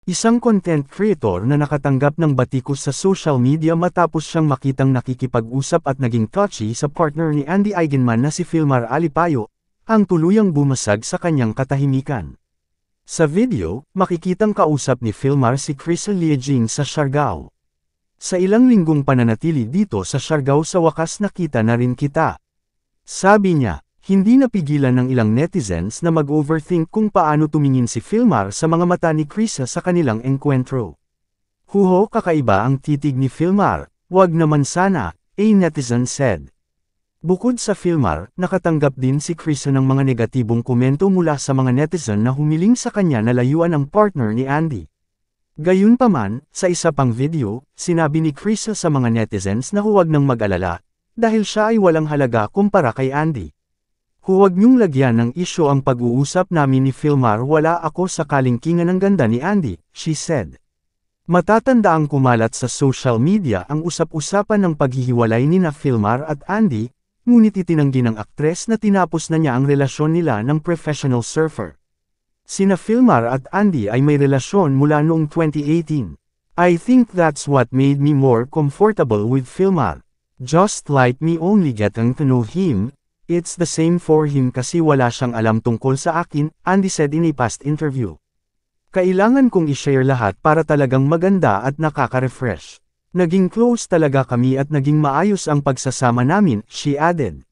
Isang content creator na nakatanggap ng batikos sa social media matapos siyang makitang nakikipag-usap at naging touchy sa partner ni Andy Eigenman na si Filmar Alipayo, ang tuluyang bumasag sa kanyang katahimikan. Sa video, makikitang kausap ni Filmar si Chris Liejing sa Siargao. Sa ilang linggong pananatili dito sa Siargao sa wakas nakita na rin kita. Sabi niya, hindi napigilan ng ilang netizens na mag-overthink kung paano tumingin si Filmar sa mga mata ni Chris sa kanilang engkwentro. Huho, kakaiba ang titig ni Filmar, wag naman sana, a netizen said. Bukod sa Filmar, nakatanggap din si Chris ng mga negatibong komento mula sa mga netizen na humiling sa kanya na layuan ang partner ni Andy. Gayunpaman, sa isa pang video, sinabi ni Chris sa mga netizens na huwag nang mag-alala, dahil siya ay walang halaga kumpara kay Andy. Huwag niyong lagyan ng isyo ang pag-uusap namin ni Filmar, wala ako sa kalingkingan ng ganda ni Andy, she said. Matatandaang kumalat sa social media ang usap-usapan ng paghihiwalay ni Filmar at Andy, ngunit itinanggi ng aktres na tinapos na niya ang relasyon nila ng professional surfer. Sina Filmar at Andy ay may relasyon mula noong 2018. I think that's what made me more comfortable with Filmar. Just like me only getting to know him, it's the same for him kasi wala siyang alam tungkol sa akin, Andy said in a past interview. Kailangan kong i-share lahat para talagang maganda at nakaka-refresh. Naging close talaga kami at naging maayos ang pagsasama namin, she added.